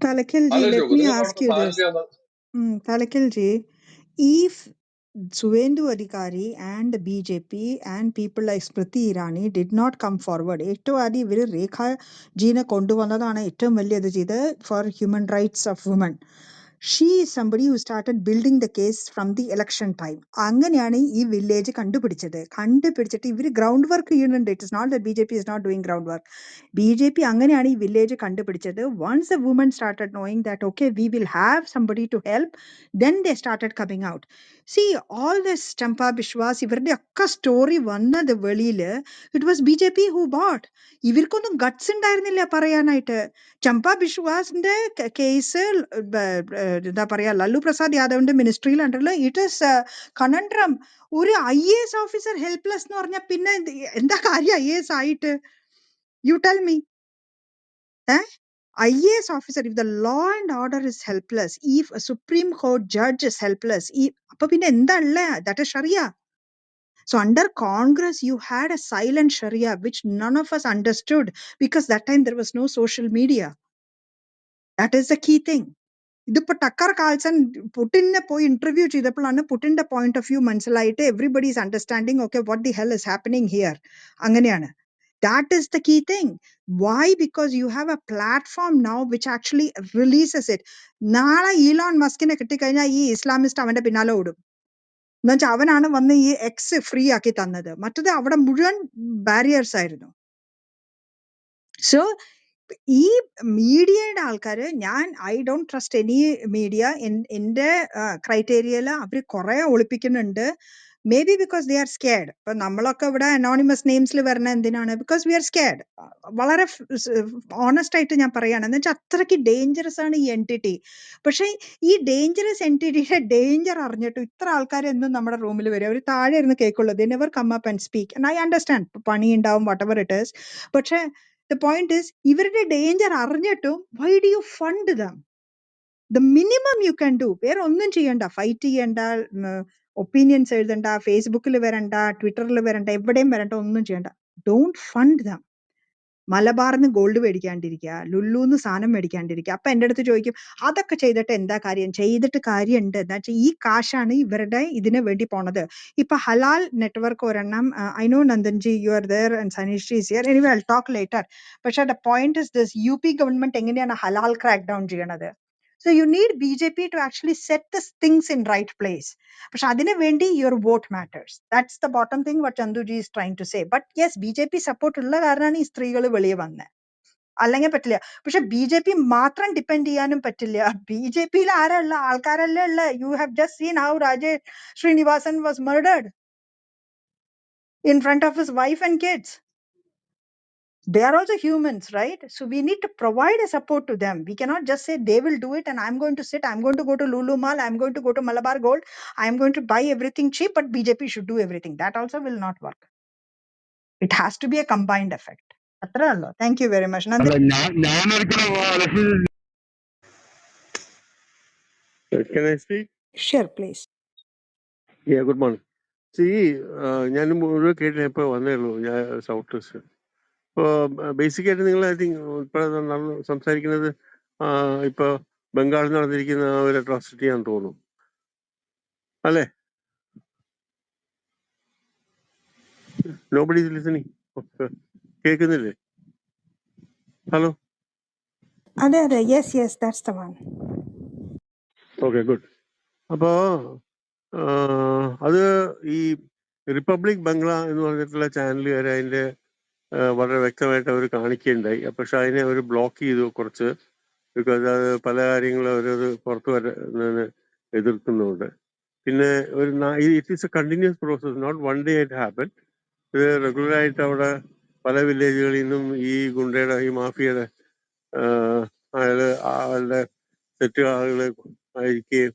Talakilji, let me ask you this. Talakilji, if Suvendu Adhikari and the BJP and people like Smriti Irani did not come forward, ഏറ്റവും ആദ്യം ഇവര് രേഖ ജീനെ കൊണ്ടുവന്നതാണ് ഏറ്റവും വലിയത് ചെയ്ത് for human rights of women. She is somebody who started building the case from the election time. അങ്ങനെയാണ് ഈ village കണ്ടുപിടിച്ചത്. കണ്ടുപിടിച്ചിട്ട് ഇവര് ground work ചെയ്യുന്നുണ്ട്. It is not that BJP is not doing ground work. BJP അങ്ങനെയാണ് ഈ village കണ്ടുപിടിച്ചത്. Once the women started knowing that, okay, we will have somebody to help, then they started coming out. See, all this Champa Bishwas, ഇവരുടെ ഒക്കെ story വന്നത് വെളിയില്, it was BJP who bought. ഇവർക്കൊന്നും guts ഉണ്ടായിരുന്നില്ല പറയാനായിട്ട്. Champa ബിശ്വാസിന്റെ case എന്താ പറയാ ലല്ലു പ്രസാദ് യാദവിന്റെ മിനിസ്ട്രിയിൽ ഉണ്ടല്ലോ, ഇറ്റ് ഈസ് കണൻഡ്രം. ഒരു IAS ഓഫീസർ ഹെൽപ്ലെസ് എന്ന് പറഞ്ഞാൽ പിന്നെ എന്താ കാര്യം IAS ആയിട്ട്? You tell me. IAS officer, if the law and order is helpless, if a Supreme Court judge is helpless, appo pinne endha ulle? That is Sharia. So under Congress, you had a silent Sharia, which none of us understood because that time there was no social media. That is the key thing. ഇതിപ്പോ Tucker Carlson പുടിനെ പോയി interview ചെയ്തപ്പോഴാണ് പുടിന്റെ point of view മനസ്സിലായിട്ട് everybody is understanding, okay, what the hell is happening here. അങ്ങനെയാണ്. That is the key thing. Why? Because you have a platform now which actually releases it. നാളെ Elon മസ്കിനെ കിട്ടിക്കഴിഞ്ഞാൽ ഈ Islamist അവന്റെ പിന്നാലെ ഓടും. എന്നുവെച്ചാൽ അവനാണ് വന്ന് ഈ എക്സ് ഫ്രീ ആക്കി തന്നത്. മറ്റത് അവിടെ മുഴുവൻ ബാരിയേഴ്സ് ആയിരുന്നു. സോ ഈ മീഡിയയുടെ ആൾക്കാര്, I don't trust any media. എന്റെ ക്രൈറ്റീരിയയില് അവര് കുറെ ഒളിപ്പിക്കുന്നുണ്ട്. Maybe because they are scared. ഇപ്പൊ നമ്മളൊക്കെ ഇവിടെ അനോണിമസ് നെയിംസിൽ വരുന്ന എന്തിനാണ്? Because we are scared. വളരെ ഓണസ്റ്റ് ആയിട്ട് ഞാൻ പറയാണ്. എന്ന് വെച്ചാൽ അത്രയ്ക്ക് ഡേഞ്ചറസ് ആണ് ഈ എൻറ്റിറ്റി. പക്ഷെ ഈ ഡേഞ്ചറസ് എൻറ്റിറ്റിയുടെ ഡേഞ്ചർ അറിഞ്ഞിട്ട് ഇത്ര ആൾക്കാർ എന്നും നമ്മുടെ റൂമിൽ വരും. അവർ താഴെ ഇരുന്ന് കേൾക്കുള്ളൂ. They never come up and speak. And I understand, പണി ഉണ്ടാവും, വാട്ട് എവർ ഇറ്റ് ഈസ്. പക്ഷെ the point is, ഇവരുടെ ഡേഞ്ചർ അറിഞ്ഞിട്ടും why do you fund them? The minimum you can do, വേറെ ഒന്നും ചെയ്യണ്ട, ഫൈറ്റ് ചെയ്യണ്ട, ഒപ്പീനിയൻസ് എഴുതണ്ട, ഫേസ്ബുക്കിൽ വരണ്ട, ട്വിറ്ററിൽ വരണ്ട, എവിടെയും വരണ്ട, ഒന്നും ചെയ്യണ്ട. Don't fund them. മലബാറിന്ന് ഗോൾഡ് മേടിക്കാണ്ടിരിക്കുക, ലുല്ലൂന്ന് സാധനം മേടിക്കാണ്ടിരിക്കുക. അപ്പൊ എന്റെ അടുത്ത് ചോദിക്കും, അതൊക്കെ ചെയ്തിട്ട് എന്താ കാര്യം? ചെയ്തിട്ട് കാര്യമുണ്ട്. എന്താ വെച്ചാൽ ഈ കാശാണ് ഇവരുടെ ഇതിന് വേണ്ടി പോണത്. ഇപ്പൊ ഹലാൽ നെറ്റ്വർക്ക് ഒരെണ്ണം, ഐ നോ നന്ദൻജി, you are there and Sanish is here. Anyway I talk later. പക്ഷെ the point is this, UP government എങ്ങനെയാണ് ഹലാൽ ക്രാക്ക് ഡൗൺ ചെയ്യണത്? So you need BJP to actually set the things in right place. പക്ഷെ അതിനു വേണ്ടി your vote matters. That's the bottom thing what Chanduji is trying to say. But yes, BJP support ഉള്ള കാരണമാണ് ഈ സ്ത്രീകൾ വെളിയെ വന്നത്. അല്ലെങ്കിൽ പറ്റില്ല. പക്ഷെ BJP മാത്രം ഡിപ്പെൻഡ് ചെയ്യാനും പറ്റില്ല. BJPയിൽ ആരല്ല, ആൾക്കാരല്ലേ ഉള്ള. You have just seen how Rajesh Srinivasan was murdered in front of his wife and kids. They are also humans, right? So we need to provide a support to them. We cannot just say they will do it and I'm going to sit, I'm going to go to Lulu Mall, I'm going to go to Malabar Gold, I'm going to buy everything cheap, but BJP should do everything. That also will not work. It has to be a combined effect. അത്രേ ഉള്ളൂ. Thank you very much. അല്ല ഞാനൊരിക്കലും Can I speak? Sure, please. Yeah, good morning. See, ഞാൻ മുഴുവൻ കേട്ടില്ല, ഇപ്പോൾ വന്നേ ഉള്ളൂ. ഞാൻ സൗത്ത് വെസ്റ്റ്. ഇപ്പോൾ ബേസിക്കായിട്ട് നിങ്ങൾ ഐ തിങ്ക് ഇപ്പോൾ സംസാരിക്കുന്നത് ഇപ്പോൾ ബംഗാളിൽ നടന്നിരിക്കുന്ന ഒരു അട്രോസിറ്റി ആണെന്ന് തോന്നുന്നു, അല്ലേ? Nobody is listening. കേൾക്കുന്നില്ലേ? ഹലോ. അതെ അതെ, yes yes, that's the one. Okay, good. അപ്പോൾ അത് ഈ റിപ്പബ്ലിക് ബംഗ്ല എന്ന് പറഞ്ഞിട്ടുള്ള ചാനലുകാർ അതിൻ്റെ വളരെ വ്യക്തമായിട്ട് അവർ കാണിക്കുകയുണ്ടായി. പക്ഷെ അതിനെ അവർ ബ്ലോക്ക് ചെയ്തു കുറച്ച്, ബിക്കോസ് അത് പല കാര്യങ്ങളും അവരത് പുറത്തു വരുന്നതിന് എതിർക്കുന്നുണ്ട്. പിന്നെ it is a continuous process, not one day it happen. ഇത് റെഗുലറായിട്ട് അവിടെ പല വില്ലേജുകളിൽ നിന്നും ഈ ഗുണ്ടയുടെ, ഈ മാഫിയയുടെ ആളുടെ സെറ്റ് ആളുകളെ ആയിരിക്കുകയും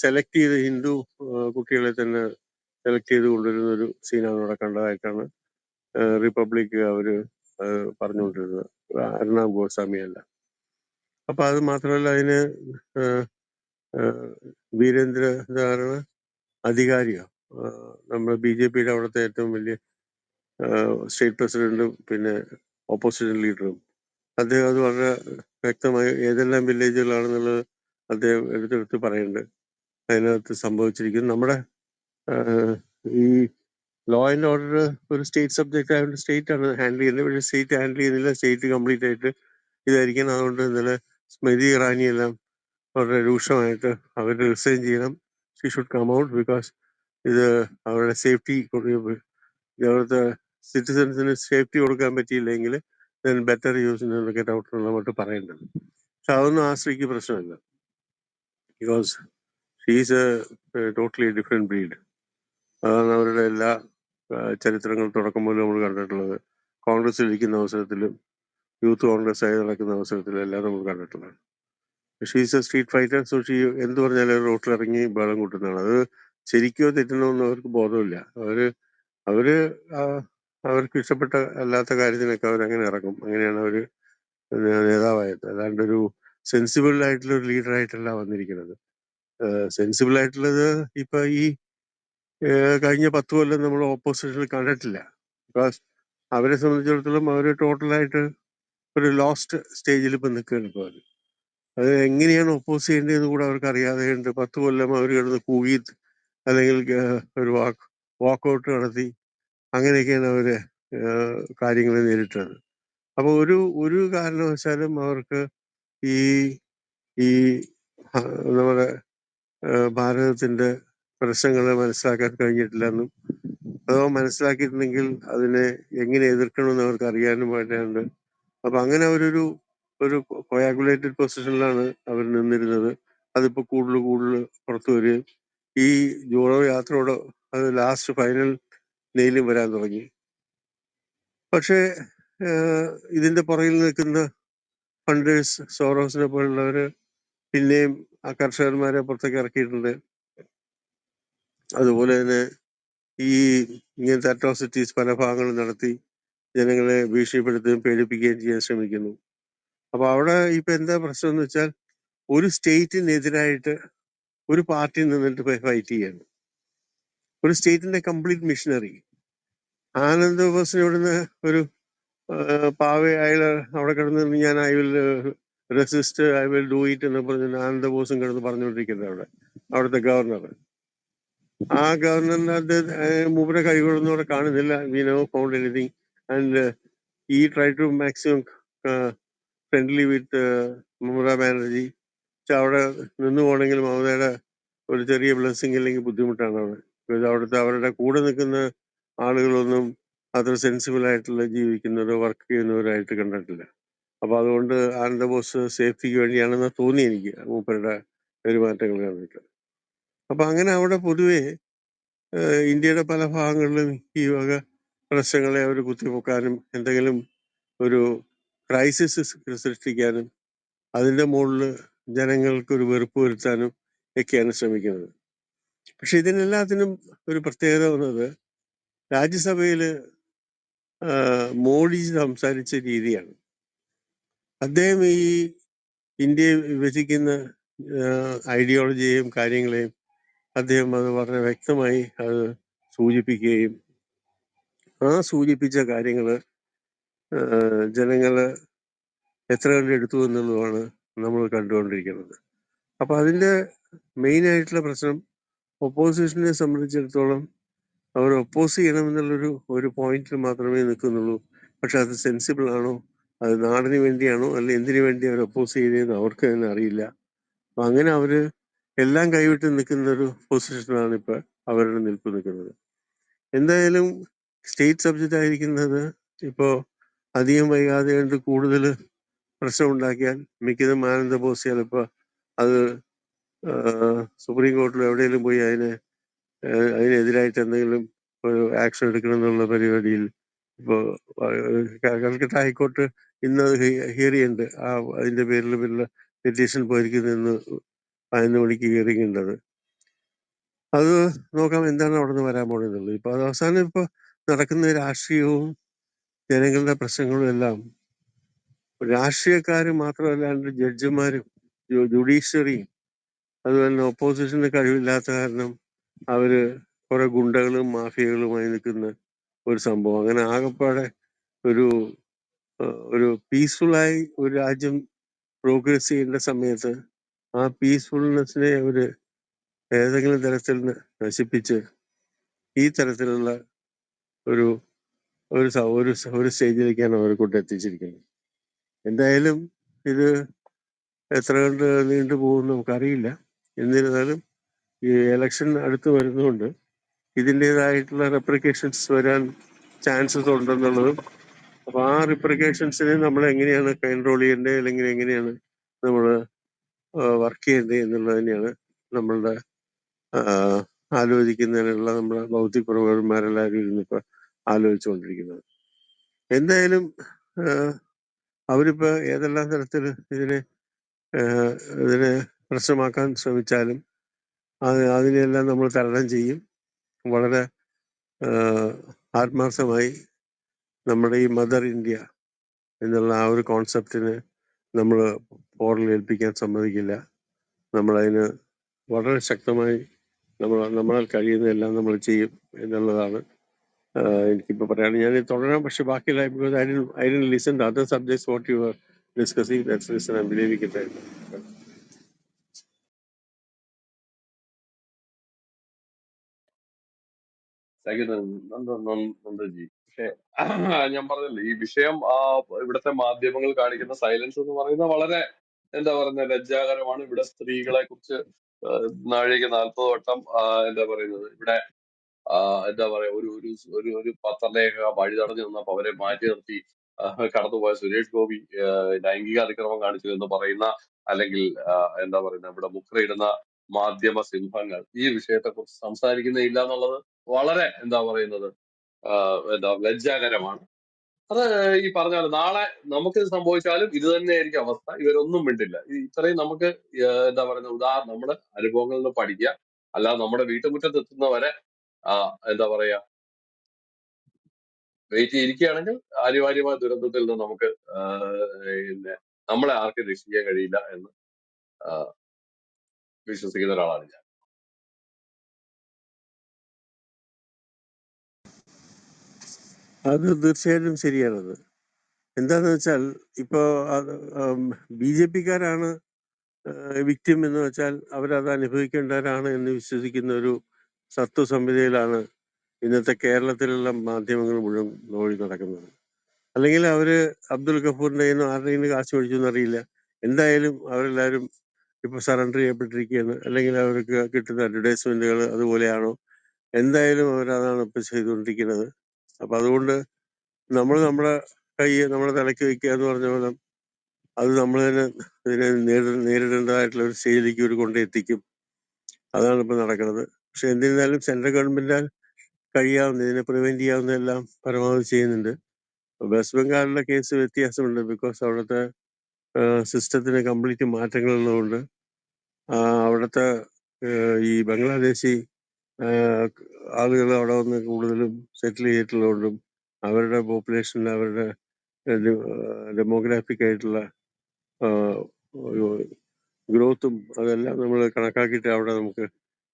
സെലക്ട് ചെയ്ത് ഹിന്ദു കുട്ടികളെ തന്നെ സെലക്ട് ചെയ്ത് കൊണ്ടുവരുന്ന ഒരു സീനാണ് അവിടെ കണ്ടതായിട്ടാണ് റിപ്പബ്ലിക് അവര് പറഞ്ഞുകൊണ്ടിരുന്നത്, അർണാബ് ഗോസ്വാമി അല്ല. അപ്പൊ അത് മാത്രമല്ല, അതിന് വീരേന്ദ്ര അധികാരിയോ, നമ്മുടെ BJPയുടെ അവിടുത്തെ ഏറ്റവും വലിയ സ്റ്റേറ്റ് പ്രസിഡന്റും പിന്നെ ഓപ്പോസിഷൻ ലീഡറും അദ്ദേഹം അത് വളരെ വ്യക്തമായി ഏതെല്ലാം വില്ലേജുകളാണെന്നുള്ളത് അദ്ദേഹം എടുത്തെടുത്ത് പറയുന്നുണ്ട്. അതിനകത്ത് സംഭവിച്ചിരിക്കുന്നത് നമ്മുടെ ഈ ലോ ആൻഡ് ഓർഡർ ഒരു സ്റ്റേറ്റ് സബ്ജക്റ്റ് ആയതുകൊണ്ട് സ്റ്റേറ്റ് ആണ് ഹാൻഡിൽ ചെയ്യുന്നത്. പക്ഷേ സ്റ്റേറ്റ് ഹാൻഡിൽ ചെയ്യുന്നില്ല, സ്റ്റേറ്റ് കംപ്ലീറ്റ് ആയിട്ട് ഇതായിരിക്കണം. അതുകൊണ്ട് ഇന്നലെ സ്മൃതി ഇറാനി എല്ലാം വളരെ രൂക്ഷമായിട്ട് അവർ റിസൈൻ ചെയ്യണം, she should come out, because ഇത് അവരുടെ സേഫ്റ്റി, അവിടുത്തെ സിറ്റിസൺസിന് സേഫ്റ്റി കൊടുക്കാൻ പറ്റിയില്ലെങ്കിൽ then better use get out എന്നൊക്കെ പറയുന്നുണ്ട്. പക്ഷെ അതൊന്നും ആ സ്ത്രീക്ക് പ്രശ്നമില്ല, because she's a totally different breed. അതാണ് അവരുടെ എല്ലാ ചരിത്രങ്ങൾ തുടക്കം മുതൽ നമ്മൾ കണ്ടിട്ടുള്ളത്. കോൺഗ്രസിൽ ഇരിക്കുന്ന അവസരത്തിലും യൂത്ത് കോൺഗ്രസ് ആയി നടക്കുന്ന അവസരത്തിലും എല്ലാം നമ്മൾ കണ്ടിട്ടുള്ളതാണ്. She's A street fighter. So she എന്ത് പറഞ്ഞാലും റോട്ടിലിറങ്ങി ബഹളം കൂട്ടുന്നതാണ്. അത് ശരിക്കോ തെറ്റണോ എന്ന് അവർക്ക് ബോധമില്ല. അവര് അവർക്ക് ഇഷ്ടപ്പെട്ട അല്ലാത്ത കാര്യത്തിനൊക്കെ അവരങ്ങനെ ഇറങ്ങും. അങ്ങനെയാണ് അവര് നേതാവായത്. അല്ലാണ്ട് ഒരു സെൻസിബിൾ ആയിട്ടുള്ള ഒരു ലീഡർ ആയിട്ടല്ല വന്നിരിക്കുന്നത്. സെൻസിബിൾ ആയിട്ടുള്ളത് ഇപ്പൊ ഈ കഴിഞ്ഞ 10 കൊല്ലം നമ്മൾ ഓപ്പോസിഷനിൽ കണ്ടിട്ടില്ല. ബിക്കോസ് അവരെ സംബന്ധിച്ചിടത്തോളം അവർ ടോട്ടലായിട്ട് ഒരു ലോസ്റ്റ് സ്റ്റേജിൽ ഇപ്പൊ നിൽക്കുകയാണ്. ഇപ്പോൾ അത് എങ്ങനെയാണ് ഒപ്പോസ് ചെയ്യേണ്ടതെന്ന് കൂടെ അവർക്ക് അറിയാതെയുണ്ട്. 10 കൊല്ലം അവർ കിടന്ന് കൂകി അല്ലെങ്കിൽ ഒരു വാക്കൗട്ട് നടത്തി അങ്ങനെയൊക്കെയാണ് അവര് കാര്യങ്ങളെ നേരിട്ടത്. അപ്പൊ ഒരു കാരണവശാലും അവർക്ക് ഈ ഈ നമ്മുടെ ഭാരതത്തിന്റെ പ്രശ്നങ്ങളെ മനസ്സിലാക്കാൻ കഴിഞ്ഞിട്ടില്ലെന്നും, അതോ മനസ്സിലാക്കിയിട്ടുണ്ടെങ്കിൽ അതിനെ എങ്ങനെ എതിർക്കണമെന്ന് അവർക്ക് അറിയാനും വേണ്ടിയുണ്ട്. അപ്പൊ അങ്ങനെ അവരൊരു കൊയാഗുലേറ്റഡ് പൊസിഷനിലാണ് അവർ നിന്നിരുന്നത്. അതിപ്പോ കൂടുതൽ പുറത്തു വരികയും ഈ ജോഡോ യാത്രയോട് അത് ലാസ്റ്റ് ഫൈനൽ നെയിലും വരാൻ തുടങ്ങി. പക്ഷേ ഇതിന്റെ പുറകിൽ നിൽക്കുന്ന ഫണ്ടേഴ്സ്, സോറോസിനെ പോലുള്ളവര് പിന്നെയും ആ കർഷകന്മാരെ പുറത്തേക്ക് ഇറക്കിയിട്ടുണ്ട്. അതുപോലെ തന്നെ ഈ ഇങ്ങനത്തെ അട്രോസിറ്റീസ് പല ഭാഗങ്ങളും നടത്തി ജനങ്ങളെ ഭീഷണിപ്പെടുത്തുകയും പേടിപ്പിക്കുകയും ചെയ്യാൻ ശ്രമിക്കുന്നു. അപ്പൊ അവിടെ ഇപ്പൊ എന്താ പ്രശ്നം എന്ന് വെച്ചാൽ, ഒരു സ്റ്റേറ്റിനെതിരായിട്ട് ഒരു പാർട്ടി നിന്നിട്ട് ഫൈറ്റ് ചെയ്യാണ്. ഒരു സ്റ്റേറ്റിന്റെ കംപ്ലീറ്റ് മിഷനറി. ആനന്ദ് ബോസിന് ഇവിടുന്ന് ഒരു പാവ അയാള് അവിടെ കിടന്ന് ഞാൻ I will resist, I will do it എന്ന് പറഞ്ഞ് ആനന്ദ് ബോസും കിടന്ന് പറഞ്ഞുകൊണ്ടിരിക്കുന്നത് അവിടുത്തെ ഗവർണർ. ആ ഗവർണറിന്റെ മൂപ്പരെ കൈകൊള്ളൊന്നും അവിടെ കാണുന്നില്ല. We never found anything. And I try to maximum friendly with Mamata Banerjee. അവിടെ നിന്ന് പോകണമെങ്കിൽ മമതയുടെ ഒരു ചെറിയ ബ്ലെസ്സിങ് ഇല്ലെങ്കിൽ ബുദ്ധിമുട്ടാണ് അവിടെ. അവിടുത്തെ അവരുടെ കൂടെ നിൽക്കുന്ന ആളുകളൊന്നും അത്ര സെൻസിബിൾ ആയിട്ടുള്ള ജീവിക്കുന്നവരോ വർക്ക് ചെയ്യുന്നവരായിട്ട് കണ്ടിട്ടില്ല. അപ്പൊ അതുകൊണ്ട് ആനന്ദബോസ് സേഫ്റ്റിക്ക് വേണ്ടിയാണെന്ന് തോന്നി എനിക്ക് മൂപ്പരുടെ പെരുമാറ്റങ്ങൾ കണ്ടിട്ട്. അപ്പൊ അങ്ങനെ അവിടെ പൊതുവെ ഇന്ത്യയുടെ പല ഭാഗങ്ങളിലും ഈ വക പ്രശ്നങ്ങളെ അവർ കുത്തിപ്പൊക്കാനും എന്തെങ്കിലും ഒരു ക്രൈസിസ് സൃഷ്ടിക്കാനും അതിന്റെ മുകളിൽ ജനങ്ങൾക്ക് ഒരു വെറുപ്പ് വരുത്താനും ഒക്കെയാണ് ശ്രമിക്കുന്നത്. പക്ഷെ ഇതിനെല്ലാത്തിനും ഒരു പ്രത്യേകത വന്നത് രാജ്യസഭയില് മോഡി സംസാരിച്ച രീതിയാണ്. അദ്ദേഹം ഈ ഇന്ത്യയെ വിഭജിക്കുന്ന ഐഡിയോളജിയെയും കാര്യങ്ങളെയും അദ്ദേഹം അത് വളരെ വ്യക്തമായി അത് സൂചിപ്പിക്കുകയും ആ സൂചിപ്പിച്ച കാര്യങ്ങള് ജനങ്ങള് എത്ര കണ്ട് എടുത്തു എന്നുള്ളതാണ് നമ്മൾ കണ്ടുകൊണ്ടിരിക്കുന്നത്. അപ്പൊ അതിന്റെ മെയിൻ ആയിട്ടുള്ള പ്രശ്നം ഒപ്പോസിഷനെ സംബന്ധിച്ചിടത്തോളം അവർ ഒപ്പോസ് ചെയ്യണമെന്നുള്ളൊരു ഒരു പോയിന്റിൽ മാത്രമേ നിൽക്കുന്നുള്ളൂ. പക്ഷെ അത് സെൻസിബിൾ ആണോ, അത് നാടിന് വേണ്ടിയാണോ, അല്ലെ എന്തിനു വേണ്ടി അവർ ഒപ്പോസ് ചെയ്തതെന്ന് അവർക്ക് തന്നെ അറിയില്ല. അപ്പൊ അങ്ങനെ അവര് എല്ലാം കൈവിട്ട് നിൽക്കുന്ന ഒരു പൊസിഷനാണ് ഇപ്പൊ അവരുടെ നിൽപ്പ് നിൽക്കുന്നത്. എന്തായാലും സ്റ്റേറ്റ് സബ്ജക്റ്റ് ആയിരിക്കുന്നത് ഇപ്പോ അധികം വൈകാതെ കൊണ്ട് കൂടുതൽ പ്രശ്നം ഉണ്ടാക്കിയാൽ മിക്കതും ആനന്ദ ബോസ് ചിലപ്പോ അത് സുപ്രീം കോർട്ടിൽ എവിടെയെങ്കിലും പോയി അതിനെതിരായിട്ട് എന്തെങ്കിലും ഒരു ആക്ഷൻ എടുക്കണം എന്നുള്ള പരിപാടിയിൽ ഇപ്പോ കൽക്കട്ട ഹൈക്കോർട്ട് ഇന്ന് ഹിയർ ചെയ്യുന്നുണ്ട്. അതിന്റെ പേരിൽ പെറ്റീഷൻ പോയിരിക്കുന്നതെന്ന് 11 മണിക്ക് ഹിയറിംഗ് ഉണ്ട്. അത് നോക്കാം എന്താണ് അവിടെ നിന്ന് വരാൻ പോണെന്നുള്ളത്. ഇപ്പൊ അത് അവസാനം ഇപ്പൊ നടക്കുന്ന രാഷ്ട്രീയവും ജനങ്ങളുടെ പ്രശ്നങ്ങളും എല്ലാം രാഷ്ട്രീയക്കാരും മാത്രമല്ലാണ്ട് ജഡ്ജിമാരും ജുഡീഷ്യറിയും അതുപോലെ തന്നെ ഓപ്പോസിഷന് കഴിവില്ലാത്ത കാരണം അവര് കുറെ ഗുണ്ടകളും മാഫിയകളുമായി നിൽക്കുന്ന ഒരു സംഭവം. അങ്ങനെ ആകെപ്പാടെ ഒരു ഒരു പീസ്ഫുള്ളായി ഒരു രാജ്യം പ്രോഗ്രസ് ചെയ്യേണ്ട സമയത്ത് ആ പീസ്ഫുൾനെസ്സിനെ അവർ ഏതെങ്കിലും തരത്തിൽ നശിപ്പിച്ച് ഈ തരത്തിലുള്ള ഒരു ഒരു സ- ഒരു സ- ഒരു സ്റ്റേജിലേക്കാണ് അവർ കൊണ്ടെത്തിച്ചിരിക്കുന്നത്. എന്തായാലും ഇത് എത്ര കണ്ട് നീണ്ടുപോകും നമുക്കറിയില്ല. എന്നിരുന്നാലും ഈ ഇലക്ഷൻ അടുത്ത് വരുന്നതുകൊണ്ട് ഇതിൻ്റെതായിട്ടുള്ള റെപ്രിക്കേഷൻസ് വരാൻ ചാൻസസ് ഉണ്ടെന്നുള്ളതും, അപ്പൊ ആ റിപ്രിക്കേഷൻസിനെ നമ്മൾ എങ്ങനെയാണ് കൺട്രോൾ ചെയ്യേണ്ടത്, അല്ലെങ്കിൽ എങ്ങനെയാണ് നമ്മൾ വർക്ക് ചെയ്യേണ്ടത് എന്നുള്ളത് തന്നെയാണ് നമ്മളുടെ ആലോചിക്കുന്നതിനുള്ള നമ്മുടെ ഭൗതിക പ്രവർത്തകന്മാരെല്ലാവരും ഇരുന്നിപ്പോൾ ആലോചിച്ചുകൊണ്ടിരിക്കുന്നത്. എന്തായാലും അവരിപ്പോൾ ഏതെല്ലാം തരത്തിൽ ഇതിനെ പ്രശ്നമാക്കാൻ ശ്രമിച്ചാലും അതിനെല്ലാം നമ്മൾ തരണം ചെയ്യും. വളരെ ആത്മാർത്ഥമായി നമ്മുടെ ഈ മദർ ഇന്ത്യ എന്നുള്ള ആ ഒരു കോൺസെപ്റ്റിന് നമ്മൾ പോറലേൽപ്പിക്കാൻ സമ്മതിക്കില്ല. നമ്മളതിന് വളരെ ശക്തമായി നമ്മളാൽ കഴിയുന്നതെല്ലാം നമ്മൾ ചെയ്യും എന്നുള്ളതാണ് എനിക്കിപ്പോൾ പറയാൻ. ഞാൻ തുടരാം, പക്ഷെ ബാക്കിയുള്ള because I didn't listen to other subjects what you are discussing. That's reason I am believing it. നന്ദജി, പക്ഷെ ഞാൻ പറഞ്ഞില്ലേ, ഈ വിഷയം ഇവിടുത്തെ മാധ്യമങ്ങൾ കാണിക്കുന്ന സൈലൻസ് എന്ന് പറയുന്നത് വളരെ എന്താ പറയുന്നത് ലജ്ജാകരമാണ്. ഇവിടെ സ്ത്രീകളെ കുറിച്ച് നാഴിക 40 വട്ടം എന്താ പറയുന്നത്, ഇവിടെ എന്താ പറയാ ഒരു ഒരു ഒരു ഒരു പത്രലേഖക വഴി തടഞ്ഞു നിന്നപ്പോ അവരെ മാറ്റി നിർത്തി കടന്നുപോയ സുരേഷ് ഗോപി ലൈംഗിക അതിക്രമം കാണിച്ചു എന്ന് പറയുന്ന, അല്ലെങ്കിൽ എന്താ പറയുന്നത് ഇവിടെ മുദ്രയിടുന്ന മാധ്യമ സിംഹങ്ങൾ ഈ വിഷയത്തെ കുറിച്ച് സംസാരിക്കുന്നില്ല എന്നുള്ളത് വളരെ എന്താ പറയുന്നത് എന്താ ലജ്ജാകരമാണ്. അത് ഈ പറഞ്ഞ പോലെ നാളെ നമുക്ക് ഇത് സംഭവിച്ചാലും ഇത് തന്നെയായിരിക്കും അവസ്ഥ. ഇവരൊന്നും മിണ്ടില്ല. ഇത്രയും നമുക്ക് എന്താ പറയുന്നത് നമ്മുടെ അനുഭവങ്ങളിൽ നിന്ന് പഠിക്കുക. അല്ലാതെ നമ്മുടെ വീട്ടുമുറ്റത്ത് എത്തുന്നവരെ എന്താ പറയാ വെയിറ്റ് ചെയ്തിരിക്കുകയാണെങ്കിൽ അനിവാര്യമായ ദുരന്തത്തിൽ നിന്ന് നമുക്ക് പിന്നെ നമ്മളെ ആർക്കും രക്ഷിക്കാൻ കഴിയില്ല എന്ന് വിശ്വസിക്കുന്ന ഒരാളാണ് ഞാൻ. അത് തീർച്ചയായിട്ടും ശരിയാണത്. എന്താന്ന് വെച്ചാൽ ഇപ്പോ ബി ജെ പിക്കാരാണ് വിക്ടിം എന്ന് വെച്ചാൽ അവരത് അനുഭവിക്കേണ്ടവരാണ് എന്ന് വിശ്വസിക്കുന്ന ഒരു തത്വസംഹിതയിലാണ് ഇന്നത്തെ കേരളത്തിലുള്ള മാധ്യമങ്ങൾ മുഴുവൻ നോഴി നടക്കുന്നത്. അല്ലെങ്കിൽ അവര് അബ്ദുൽ ഗഫൂറിന്റെ കയ്യിൽ നിന്ന് ആരുടെ കയ്യിൽ കാശ് മേടിച്ചു എന്നറിയില്ല. എന്തായാലും അവരെല്ലാവരും ഇപ്പൊ സറണ്ടർ ചെയ്യപ്പെട്ടിരിക്കുകയാണ്. അല്ലെങ്കിൽ അവർക്ക് കിട്ടുന്ന അഡ്വർടൈസ്മെന്റുകൾ അതുപോലെയാണോ, എന്തായാലും അവരതാണ് ഇപ്പൊ ചെയ്തുകൊണ്ടിരിക്കുന്നത്. അപ്പൊ അതുകൊണ്ട് നമ്മൾ നമ്മുടെ കൈ നമ്മുടെ തലയ്ക്ക് വയ്ക്കുക എന്ന് പറഞ്ഞ പോലെ അത് നമ്മൾ തന്നെ ഇതിനെ നേരിടേണ്ടതായിട്ടുള്ള ഒരു സ്റ്റേജിലേക്ക് ഒരു കൊണ്ടെത്തിക്കും. അതാണ് ഇപ്പൊ നടക്കുന്നത്. പക്ഷെ എന്നിരുന്നാലും സെൻട്രൽ ഗവൺമെന്റാൽ കഴിയാവുന്ന ഇതിനെ പ്രിവെന്റ് ചെയ്യാവുന്നതെല്ലാം പരമാവധി ചെയ്യുന്നുണ്ട്. വെസ്റ്റ് ബംഗാളിലെ കേസ് വ്യത്യാസമുണ്ട്. ബിക്കോസ് അവിടുത്തെ സിസ്റ്റത്തിന് കംപ്ലീറ്റ് മാറ്റങ്ങളുള്ളതുകൊണ്ട് അവിടുത്തെ ഈ ബംഗ്ലാദേശി ആളുകൾ അവിടെ വന്ന് കൂടുതലും സെറ്റിൽ ചെയ്തിട്ടുള്ളതുകൊണ്ടും അവരുടെ പോപ്പുലേഷനിൽ അവരുടെ ഡെമോഗ്രാഫിക് ആയിട്ടുള്ള ഗ്രോത്തും അതെല്ലാം നമ്മൾ കണക്കാക്കിയിട്ട് അവിടെ നമുക്ക്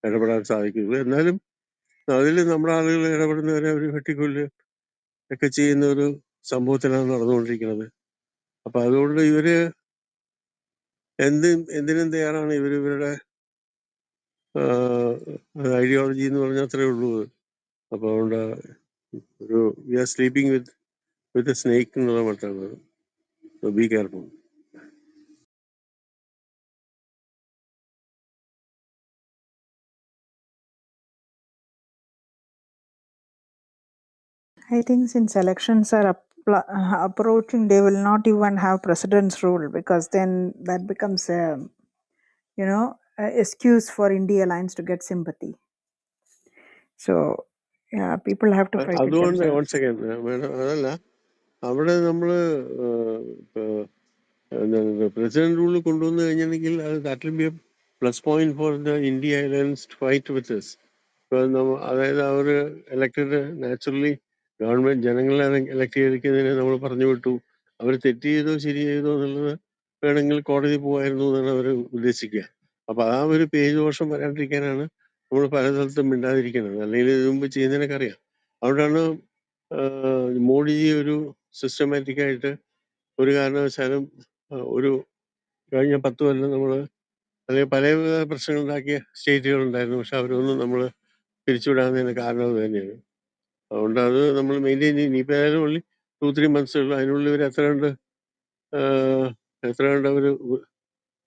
ഇടപെടാൻ സാധിക്കുള്ളൂ. എന്നാലും അതിൽ നമ്മുടെ ആളുകൾ ഇടപെടുന്നവരെ ഒരു വെട്ടിക്കൊല്ല് ഒക്കെ ചെയ്യുന്ന ഒരു സംഭവത്തിലാണ് നടന്നുകൊണ്ടിരിക്കുന്നത്. അപ്പൊ അതുകൊണ്ട് ഇവര് എന്തിനും തയ്യാറാണ്. ഇവരുടെ ഐഡിയോളജി എന്ന് പറഞ്ഞാൽ അത്രേ ഉള്ളൂ. അപ്പൊ അതുകൊണ്ട് ഒരു we are sleeping with snake എന്നുള്ള മട്ടാണ്. Be careful. I think since elections are approaching, they will not even have president's rule, because then that becomes a excuse for India alliance to get sympathy. So yeah, people have to fight it അതുകൊണ്ട് themselves. One second madam, അതല്ല അവിടെ നമ്മള് president rule കൊണ്ടുവന്നു കഴിഞ്ഞിട്ടുണ്ടെങ്കിൽ അത് that will be a plus point for the India alliance to fight with us. അതായത് അവർ elected naturally government ജനങ്ങളെ ഇലക്ട് ചെയ്തിരിക്കുന്നതിനെ നമ്മൾ പറഞ്ഞു വിട്ടു. അവർ തെറ്റ് ചെയ്തോ ശരി ചെയ്തോ എന്നുള്ളത് വേണമെങ്കിൽ കോടതി പോകായിരുന്നു എന്നാണ് അവർ ഉദ്ദേശിക്കുക. അപ്പൊ ആ ഒരു പേജ് ദോഷം വരാണ്ടിരിക്കാനാണ് നമ്മൾ പല സ്ഥലത്തും മിണ്ടാതിരിക്കുന്നത്. അല്ലെങ്കിൽ ഇതിനു മുമ്പ് ചെയ്യുന്നതിനൊക്കെ അറിയാം. അതുകൊണ്ടാണ് മോഡിജി ഒരു സിസ്റ്റമാറ്റിക് ആയിട്ട് ഒരു കാരണവശാലും ഒരു കഴിഞ്ഞ 10 കൊല്ലം നമ്മൾ അല്ലെങ്കിൽ പല പ്രശ്നങ്ങളുണ്ടാക്കിയ സ്റ്റേറ്റുകളുണ്ടായിരുന്നു. പക്ഷെ അവരൊന്നും നമ്മൾ പിരിച്ചുവിടാവുന്നതിന് കാരണം അത് തന്നെയാണ്. അതുകൊണ്ട് അത് നമ്മൾ മെയിൻറ്റെയിൻ ചെയ്യും. ഇനിയിപ്പോൾ ഏതായാലും ഉള്ളി 2-3 months ഉള്ളൂ. അതിനുള്ളിൽ ഇവർ എത്ര കണ്ട് അവർ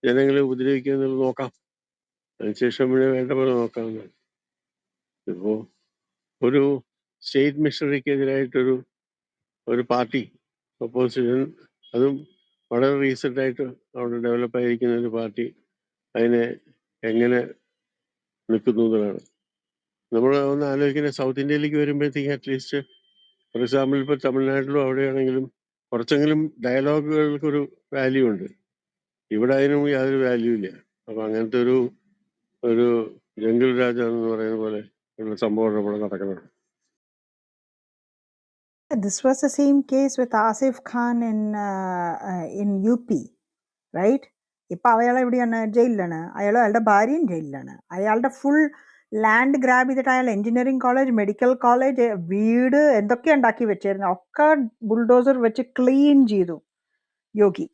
ജനങ്ങളെ ഉപദ്രവിക്കുമെന്നുള്ളത് നോക്കാം. അതിനുശേഷം പിന്നെ വേണ്ട പോലെ നോക്കാവുന്നതാണ്. ഇപ്പോൾ ഒരു സ്റ്റേറ്റ് മിഷണറിക്കെതിരായിട്ടൊരു പാർട്ടി ഒപ്പോസിഷൻ, അതും വളരെ റീസെൻ്റ് ആയിട്ട് അവിടെ ഡെവലപ്പായിരിക്കുന്ന ഒരു പാർട്ടി അതിനെ എങ്ങനെ നിൽക്കുന്നു എന്നതാണ് നമ്മൾ ഒന്ന് ആലോചിക്കുന്നത്. സൗത്ത് ഇന്ത്യയിലേക്ക് വരുമ്പോഴത്തേക്ക് അറ്റ്ലീസ്റ്റ് ഫോർ എക്സാമ്പിൾ ഇപ്പോൾ തമിഴ്നാട്ടിലും അവിടെയാണെങ്കിലും കുറച്ചെങ്കിലും ഡയലോഗുകൾക്കൊരു വാല്യൂ ഉണ്ട്. ഇവിടെ അതിനും യാതൊരു വാല്യൂ ഇല്ല. അപ്പം അങ്ങനത്തെ ഒരു ജംഗിൾ രാജ എന്ന് പറയുന്ന പോലെ ഉള്ള സംഭവമാണ് ഇവിടെ നടക്കുന്നത്. This was the same case with Asif Khan in UP, right? ഇപ്പം അയാൾ എവിടെയാണ്? ജയിലിലാണ്. അയാളുടെ ഭാര്യയും ജയിലിലാണ്. അയാളുടെ ഫുൾ ലാൻഡ് ഗ്രാബ് ചെയ്തിട്ട് അയാൾ എഞ്ചിനീയറിംഗ് കോളേജ്, മെഡിക്കൽ കോളേജ്, വീട് എന്തൊക്കെ ഉണ്ടാക്കി വെച്ചിരുന്നു ഒക്കെ ബുൾഡോസർ വെച്ച് ക്ലീൻ ചെയ്തു യോഗി.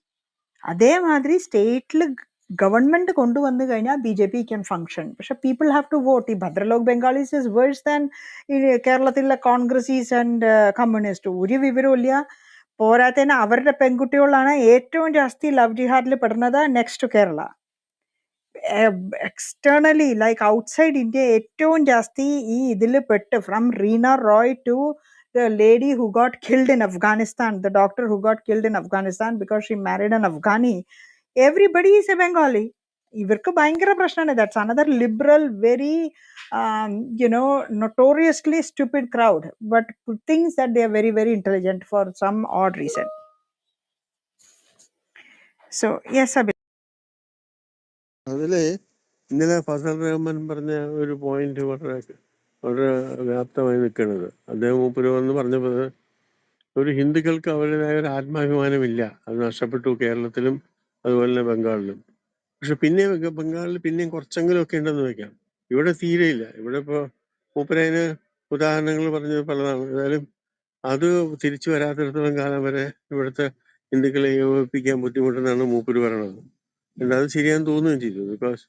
അതേമാതിരി സ്റ്റേറ്റിൽ ഗവൺമെന്റ് കൊണ്ടുവന്നു കഴിഞ്ഞാൽ BJP ക്യാൻ ഫങ്ഷൻ. പക്ഷെ പീപ്പിൾ ഹാവ് ടു വോട്ട്. ഈ ഭദ്രലോക് ബംഗാളീസ് ഇസ് വേഴ്സ് ദാൻ ഈ കേരളത്തിലെ കോൺഗ്രസീസ് ആൻഡ് കമ്മ്യൂണിസ്റ്റ്. ഒരു വിവരവും ഇല്ല. പോരാത്തതിന് അവരുടെ പെൺകുട്ടികളാണ് ഏറ്റവും ജാസ്തി ലവ് ജിഹാദിൽ പെടുന്നത് next to Kerala. Externally like outside India ഏറ്റവും ജാസ്തി ഈ ഇതിൽ പെട്ട്, from Reena Roy to the lady who got killed in Afghanistan, the doctor who got killed in Afghanistan because she married an Afghani. Everybody is a Bengali. ഇവർക്ക് ഭയങ്കര പ്രശ്നമാണ്. That's another liberal very notoriously stupid crowd, but thinks that they are very very intelligent for some odd reason. So yes, Abhi. അതിൽ ഇന്നലെ ഫസൽ റഹ്മാൻ പറഞ്ഞ ഒരു point വളരെ വ്യാപ്തമായി നിൽക്കുന്നത്. അദ്ദേഹം മൂപ്പര് വന്ന് പറഞ്ഞപ്പോൾ ഒരു ഹിന്ദുക്കൾക്ക് അവരുടേതായ ഒരു ആത്മാഭിമാനമില്ല. അത് നഷ്ടപ്പെട്ടു കേരളത്തിലും അതുപോലെ തന്നെ ബംഗാളിലും. പക്ഷെ ബംഗാളിൽ പിന്നെയും കുറച്ചെങ്കിലും ഒക്കെ ഉണ്ടെന്ന് വയ്ക്കാം. ഇവിടെ തീരെയില്ല. ഇവിടെ ഇപ്പോൾ മൂപ്പരതിന് ഉദാഹരണങ്ങൾ പറഞ്ഞത് പലതാണ്. ഏതായാലും അത് തിരിച്ചു വരാത്തിടത്തോളം കാലം വരെ ഇവിടുത്തെ ഹിന്ദുക്കളെ ഏകോപിപ്പിക്കാൻ ബുദ്ധിമുട്ടെന്നാണ് മൂപ്പര് പറയണത്. and അത് ശരിയാന്ന് തോന്നുകയും ചെയ്തു. ബിക്കോസ്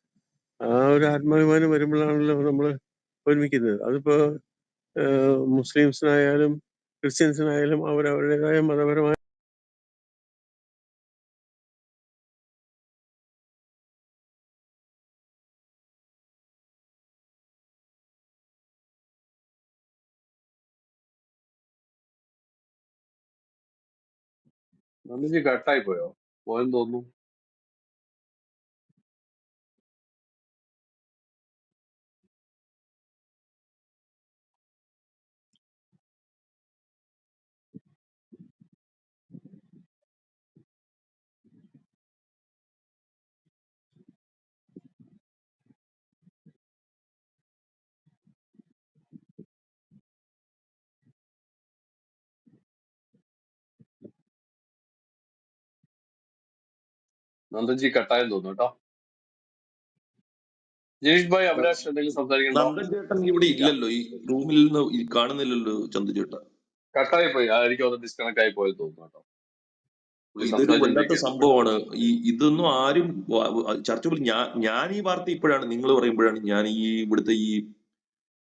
ആ ഒരു ആത്മാഭിമാനം വരുമ്പോഴാണല്ലോ നമ്മൾ ഒരുമിക്കുന്നത്. അതിപ്പോ മുസ്ലിംസിനായാലും ക്രിസ്ത്യൻസിനായാലും അവരവരുടേതായ മതപരമായ നന്ദിജി കട്ടായി പോയോ? പോയെന്ന് തോന്നുന്നു. നന്ദൻജി കട്ടായെന്ന് തോന്നുന്നു കേട്ടോ. ജനീഷ് ഭായ്, അഭിലാഷ് എന്തെങ്കിലും സംസാരിക്കണ്ടോ? നന്ദൻ ചേട്ടൻ ഇവിടെ ഇല്ലല്ലോ, ഈ റൂമിൽ നിന്ന് കാണുന്നില്ലല്ലോ ചന്തു ചേട്ടാ. കട്ടായി പോയി. എനിക്ക് ഒന്ന് ഡിസ്കണക്ട് ആയി പോയത് തോന്നുന്നു കേട്ടോ. ഇതൊരു വല്ലാത്ത സംഭവമാണ്. ഇതൊന്നും ആരും ചർച്ച പോലും. ഞാൻ ഈ വാർത്ത ഇപ്പോഴാണ് നിങ്ങൾ പറയുമ്പോഴാണ് ഞാൻ ഇവിടുത്തെ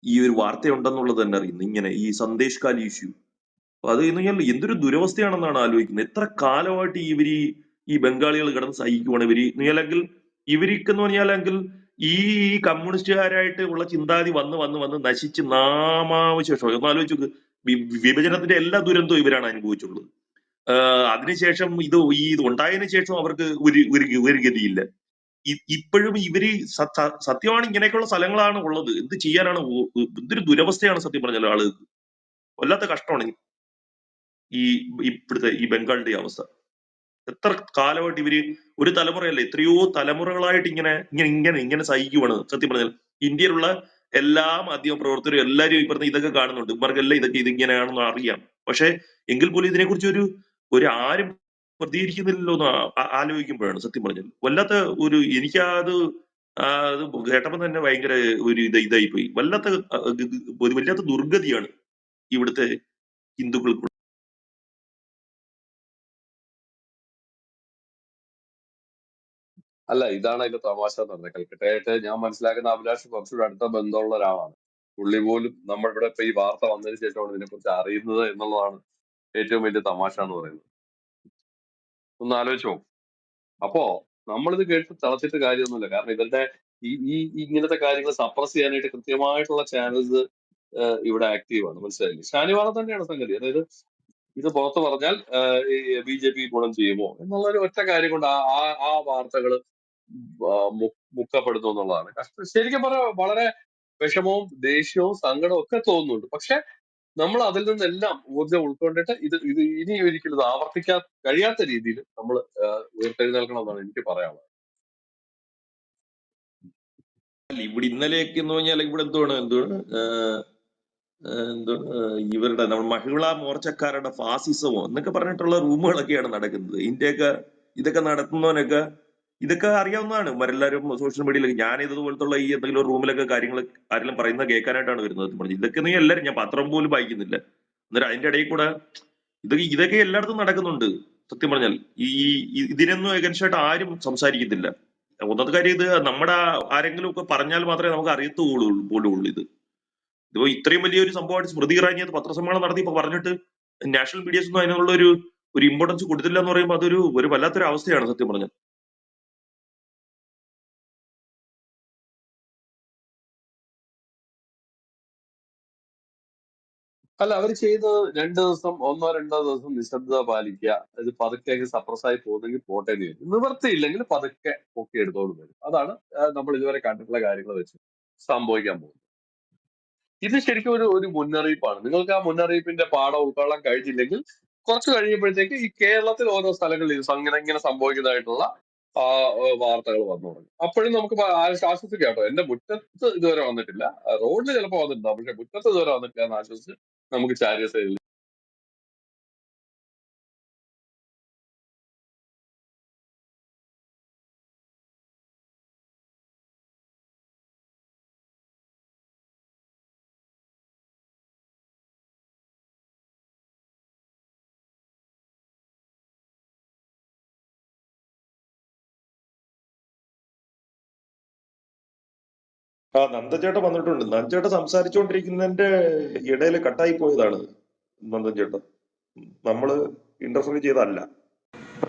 ഈ ഒരു വാർത്ത ഉണ്ടെന്നുള്ളത് തന്നെ അറിയുന്നത്. ഇങ്ങനെ ഈ സന്ദേശ് കാലി ഇഷ്യൂ, അത് എന്ന് പറഞ്ഞാൽ എന്തൊരു ദുരവസ്ഥയാണെന്നാണ് ആലോചിക്കുന്നത്. എത്ര കാലമായിട്ട് ഈ ബംഗാളികൾ കിടന്ന് സഹിക്കുവാണ് അല്ലെങ്കിൽ ഇവർക്കെന്ന് പറഞ്ഞാലെങ്കിൽ ഈ കമ്മ്യൂണിസ്റ്റുകാരായിട്ട് ഉള്ള ചിന്താഗതി വന്ന് നശിച്ച് നാമാവശേഷം ഒന്ന് ആലോചിച്ച് നോക്ക്. വിഭജനത്തിന്റെ എല്ലാ ദുരന്തവും ഇവരാണ് അനുഭവിച്ചുള്ളത്. അതിനുശേഷം ഇത് ഉണ്ടായതിനു ശേഷം അവർക്ക് ഒരു ഗതിയില്ല. ഇപ്പോഴും ഇവര് സത്യമാണ് ഇങ്ങനെയൊക്കെയുള്ള സ്ഥലങ്ങളാണ് ഉള്ളത്. എന്ത് ചെയ്യാനാണ്? എന്തൊരു ദുരവസ്ഥയാണ് സത്യം പറഞ്ഞാൽ. ആളുകൾക്ക് വല്ലാത്ത കഷ്ടമാണ് ഇപ്പോഴത്തെ ഈ ബംഗാളിന്റെ അവസ്ഥ. എത്ര കാലമായിട്ട് ഇവര് ഒരു തലമുറയല്ല, എത്രയോ തലമുറകളായിട്ട് ഇങ്ങനെ സഹിക്കുവാണ് സത്യം പറഞ്ഞാൽ. ഇന്ത്യയിലുള്ള എല്ലാ മാധ്യമ പ്രവർത്തകരും എല്ലാവരും ഈ പറഞ്ഞ ഇതൊക്കെ കാണുന്നുണ്ട്. ഇവർക്കെല്ലാം ഇതിങ്ങനെയാണെന്ന് അറിയാം. പക്ഷെ എങ്കിൽ പോലും ഇതിനെക്കുറിച്ച് ഒരു ആരും പ്രതികരിക്കുന്നില്ലല്ലോ എന്ന് ആലോചിക്കുമ്പോഴാണ് സത്യം പറഞ്ഞത് വല്ലാത്ത എനിക്കത് കേട്ടപ്പോൾ തന്നെ ഭയങ്കര ഒരു ഇതായി പോയി. വല്ലാത്ത ദുർഗതിയാണ് ഇവിടുത്തെ ഹിന്ദുക്കൾക്ക്. അല്ല, ഇതാണ് അതിന്റെ തമാശ എന്ന് പറഞ്ഞത്. കൽക്കട്ടയായിട്ട് ഞാൻ മനസ്സിലാക്കുന്ന അഭിലാഷ് കുറച്ചുകൂടെ അടുത്ത ബന്ധമുള്ള ഒരാളാണ്. പുള്ളി പോലും നമ്മളിവിടെ ഇപ്പൊ ഈ വാർത്ത വന്നതിന് ശേഷമാണ് ഇതിനെക്കുറിച്ച് അറിയുന്നത് എന്നുള്ളതാണ് ഏറ്റവും വലിയ തമാശ എന്ന് പറയുന്നത്. ഒന്ന് ആലോചിച്ച് നോക്കും. അപ്പോ നമ്മളിത് കേട്ട് തളച്ചിട്ട് കാര്യമൊന്നുമില്ല. കാരണം ഇവരുടെ ഈ ഇങ്ങനത്തെ കാര്യങ്ങൾ സപ്രസ് ചെയ്യാനായിട്ട് കൃത്യമായിട്ടുള്ള ചാനൽസ് ഇവിടെ ആക്റ്റീവാണ്. മനസ്സിലായില്ലേ? ഷാനിവാളം തന്നെയാണ് സംഗതി. അതായത് ഇത് പുറത്ത് പറഞ്ഞാൽ ബി ജെ പി ഗുണം ചെയ്യുമോ എന്നുള്ളൊരു ഒറ്റ കാര്യം കൊണ്ട് ആ വാർത്തകൾ മുക്കപ്പെടുന്നു എന്നുള്ളതാണ്. ശരിക്കും പറഞ്ഞാൽ വളരെ വിഷമവും ദേഷ്യവും സങ്കടവും ഒക്കെ തോന്നുന്നുണ്ട്. പക്ഷെ നമ്മൾ അതിൽ നിന്നെല്ലാം ഊർജ്ജം ഉൾക്കൊണ്ടിട്ട് ഇത് ഇനി ഒരിക്കലും ഇത് ആവർത്തിക്കാൻ കഴിയാത്ത രീതിയിൽ നമ്മൾ ഉയർത്തെഴുന്നേൽക്കണം എന്നാണ് എനിക്ക് പറയാനുള്ളത്. ഇവിടെ ഇന്നലെയൊക്കെ എന്ന് പറഞ്ഞാൽ ഇവിടെ എന്തുവാണ് ഇവരുടെ നമ്മൾ മഹിളാ മോർച്ചക്കാരുടെ ഫാസിസമോ എന്നൊക്കെ പറഞ്ഞിട്ടുള്ള റൂമുകളൊക്കെയാണ് നടക്കുന്നത്. ഇന്ത്യയൊക്കെ ഇതൊക്കെ നടത്തുന്നവനൊക്കെ ഇതൊക്കെ അറിയാവുന്നതാണ്. എല്ലാവരും സോഷ്യൽ മീഡിയയിലൊക്കെ ഞാൻ ഇതുപോലത്തുള്ള ഈ എന്തെങ്കിലും റൂമിലൊക്കെ കാര്യങ്ങൾ ആരെങ്കിലും പറയുന്നത് കേൾക്കാനായിട്ടാണ് വരുന്നത്. പറഞ്ഞു ഇതൊക്കെ നീ എല്ലാവരും, ഞാൻ പത്രം പോലും വായിക്കുന്നില്ല. അന്നേരം അതിന്റെ ഇടയിൽ കൂടെ ഇതൊക്കെ എല്ലായിടത്തും നടക്കുന്നുണ്ട്. സത്യം പറഞ്ഞാൽ ഇതിനൊന്നും ഏകദേശമായിട്ട് ആരും സംസാരിക്കുന്നില്ല. ഒന്നാമത്തെ കാര്യം ഇത് നമ്മുടെ ആരെങ്കിലും ഒക്കെ പറഞ്ഞാൽ മാത്രമേ നമുക്ക് പോലും ഉള്ളൂ. ഇതിപ്പോ ഇത്രയും വലിയൊരു സംഭവമായിട്ട് സ്മൃതി ഇറാനി അത് പത്രസമ്മേളനം നടത്തി ഇപ്പൊ പറഞ്ഞിട്ട് നാഷണൽ മീഡിയസ് ഒന്നും അതിനുള്ള ഒരു ഇമ്പോർട്ടൻസ് കൊടുത്തില്ല എന്ന് പറയുമ്പോൾ അതൊരു വല്ലാത്തൊരു അവസ്ഥയാണ് സത്യം പറഞ്ഞാൽ. അല്ല, അവർ ചെയ്യുന്നത് 2 ദിവസം 1-2 ദിവസം നിശബ്ദത പാലിക്കുക, ഇത് പതുക്കെ സപ്രസായി പോകുന്നെങ്കിൽ പോട്ടെ എന്ന് ചോദിക്കും. നിവൃത്തിയില്ലെങ്കിൽ പതുക്കെ പൊക്കി എടുത്തോണ്ട് വരും. അതാണ് നമ്മൾ ഇതുവരെ കണ്ടിട്ടുള്ള കാര്യങ്ങൾ വെച്ച് സംഭവിക്കാൻ പോകുന്നത്. ഇത് ശരിക്കും ഒരു മുന്നറിയിപ്പാണ്. നിങ്ങൾക്ക് ആ മുന്നറിയിപ്പിന്റെ പാഠം ഉൾക്കൊള്ളാൻ കഴിഞ്ഞില്ലെങ്കിൽ കുറച്ച് കഴിയുമ്പോഴത്തേക്ക് ഈ കേരളത്തിൽ ഓരോ സ്ഥലങ്ങളിൽ ഇങ്ങനെ സംഭവിക്കുന്നതായിട്ടുള്ള വാർത്തകൾ വന്നു തുടങ്ങും. അപ്പോഴും നമുക്ക് ആശ്വസിക്കാം കേട്ടോ. എന്റെ മുറ്റത്ത് ഇതുവരെ വന്നിട്ടില്ല, റോഡിൽ ചിലപ്പോൾ വന്നിട്ടുണ്ടാവും, പക്ഷെ മുറ്റത്ത് ഇതുവരെ വന്നിട്ടില്ല എന്ന് ആശ്വസിച്ച് നമുക്ക് ചാരിയ സൈഡിൽ നന്ദൻചേട്ടൻ വന്നിട്ടുണ്ട്. നന്ദൻചേട്ടൻ സംസാരിച്ചുകൊണ്ടിരിക്കുന്നതിന്റെ ഇടയിൽ കട്ടായി പോയതാണ് നന്ദൻചേട്ടൻ. നമ്മള് ഇന്റർഫിയർ ചെയ്തല്ല.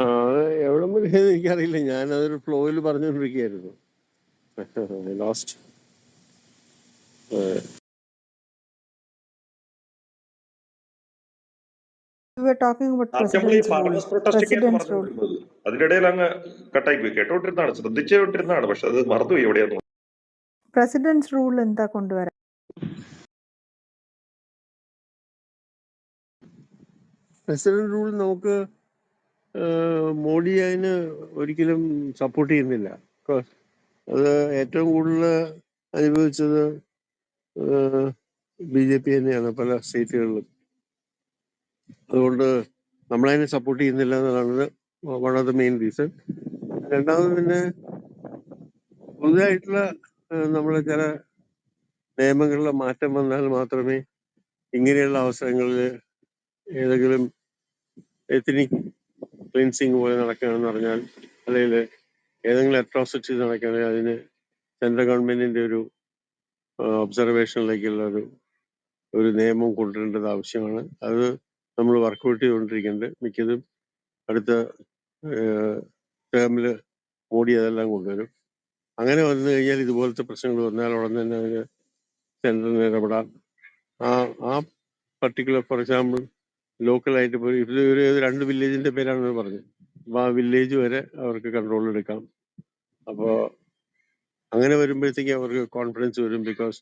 അത് എവിടെ വരെ എനിക്കറിയില്ല. ഞാനതൊരു ഫ്ലോയിൽ പറഞ്ഞുകൊണ്ടിരിക്കുകയായിരുന്നു. Last We were talking about നമ്മൾ ഈ President's rule. ഫാർമേഴ്സ് പ്രൊട്ടസ്റ്റ് ഒക്കെ President's rule. പറഞ്ഞുകൊണ്ടിരുന്നത് അതിനിടയിൽ അങ്ങ് കട്ടായി പോയി. കേട്ടോണ്ടിരുന്നതാണ്, ശ്രദ്ധിച്ചുകൊണ്ടിരുന്നതാണ്, പക്ഷെ അത് മറന്നുപോയി എവിടെയാന്ന്. President's rule എന്താ കൊണ്ടുവരാൻ? പ്രസിഡന്റ് റൂൾ നമുക്ക് മോഡി അതിന് ഒരിക്കലും സപ്പോർട്ട് ചെയ്യുന്നില്ല. ബിക്കോസ് അത് ഏറ്റവും കൂടുതൽ അനുഭവിച്ചത് BJP തന്നെയാണ് പല സ്റ്റേറ്റുകളിലും. അതുകൊണ്ട് നമ്മളതിനെ സപ്പോർട്ട് ചെയ്യുന്നില്ല എന്നുള്ളത് one of the main reason. രണ്ടാമത് പിന്നെ പുതുതായിട്ടുള്ള നമ്മളെ ചില നിയമങ്ങളിലെ മാറ്റം വന്നാൽ മാത്രമേ ഇങ്ങനെയുള്ള അവസരങ്ങളിൽ ഏതെങ്കിലും എത്നിക് ക്ലീൻസിങ് പോലെ നടക്കുകയാണെന്ന് പറഞ്ഞാൽ, അല്ലെങ്കിൽ ഏതെങ്കിലും അട്രോസിറ്റി നടക്കുകയാണെങ്കിൽ അതിന് സെൻട്രൽ ഗവൺമെന്റിന്റെ ഒരു ഒബ്സർവേഷനിലേക്കുള്ള ഒരു നിയമം കൊണ്ടുവരേണ്ടത് ആവശ്യമാണ്. അത് നമ്മൾ വർക്കൗട്ട് ചെയ്തുകൊണ്ടിരിക്കുന്നുണ്ട്. മിക്കതും അടുത്ത ടേമിൽ മോഡി അതെല്ലാം കൊണ്ടുവരും. അങ്ങനെ വന്നു കഴിഞ്ഞാൽ ഇതുപോലത്തെ പ്രശ്നങ്ങൾ വന്നാൽ ഉടൻ തന്നെ അതിന് സെൻട്രലിന് ഇടപെടാം. ആ പർട്ടിക്കുലർ, ഫോർ എക്സാമ്പിൾ ലോക്കലായിട്ട് ഇപ്പോൾ ഇത് ഒരു 2 വില്ലേജിന്റെ പേരാണെന്ന് പറഞ്ഞു. അപ്പോൾ ആ വില്ലേജ് വരെ അവർക്ക് കൺട്രോൾ എടുക്കാം. അപ്പോൾ അങ്ങനെ വരുമ്പോഴത്തേക്ക് അവർക്ക് കോൺഫിഡൻസ് വരും. ബിക്കോസ്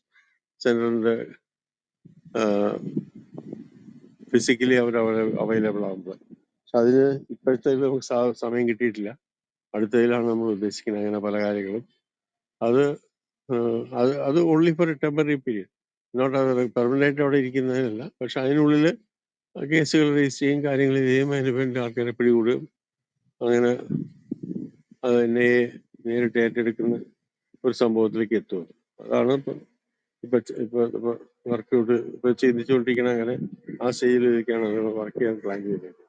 സെൻട്രലിന്റെ ഫിസിക്കലി അവർ അവൈലബിൾ ആകുമ്പോൾ. പക്ഷെ അതിന് ഇപ്പോഴത്തെ നമുക്ക് സമയം കിട്ടിയിട്ടില്ല. അടുത്തതിലാണ് നമ്മൾ ഉദ്ദേശിക്കുന്നത് അങ്ങനെ പല കാര്യങ്ങളും. അത് only for a temporary period, not അത് പെർമനന്റ് അവിടെ ഇരിക്കുന്നതിനല്ല. പക്ഷെ അതിനുള്ളിൽ കേസുകൾ രജിസ്റ്റർ ചെയ്യും, കാര്യങ്ങൾ ചെയ്യും, അതിന് വേണ്ടി ആൾക്കാരെ പിടികൂടും. അങ്ങനെ അത് എന്നെ നേരിട്ട് ഏറ്റെടുക്കുന്ന ഒരു സംഭവത്തിലേക്ക് എത്തും. അതാണ് ഇപ്പൊ വർക്കൗട്ട് ഇപ്പൊ ചിന്തിച്ചുകൊണ്ടിരിക്കണം. അങ്ങനെ ആ സ്റ്റേജിലേക്കാണ് വർക്ക് ചെയ്യാൻ പ്ലാൻ ചെയ്തത്.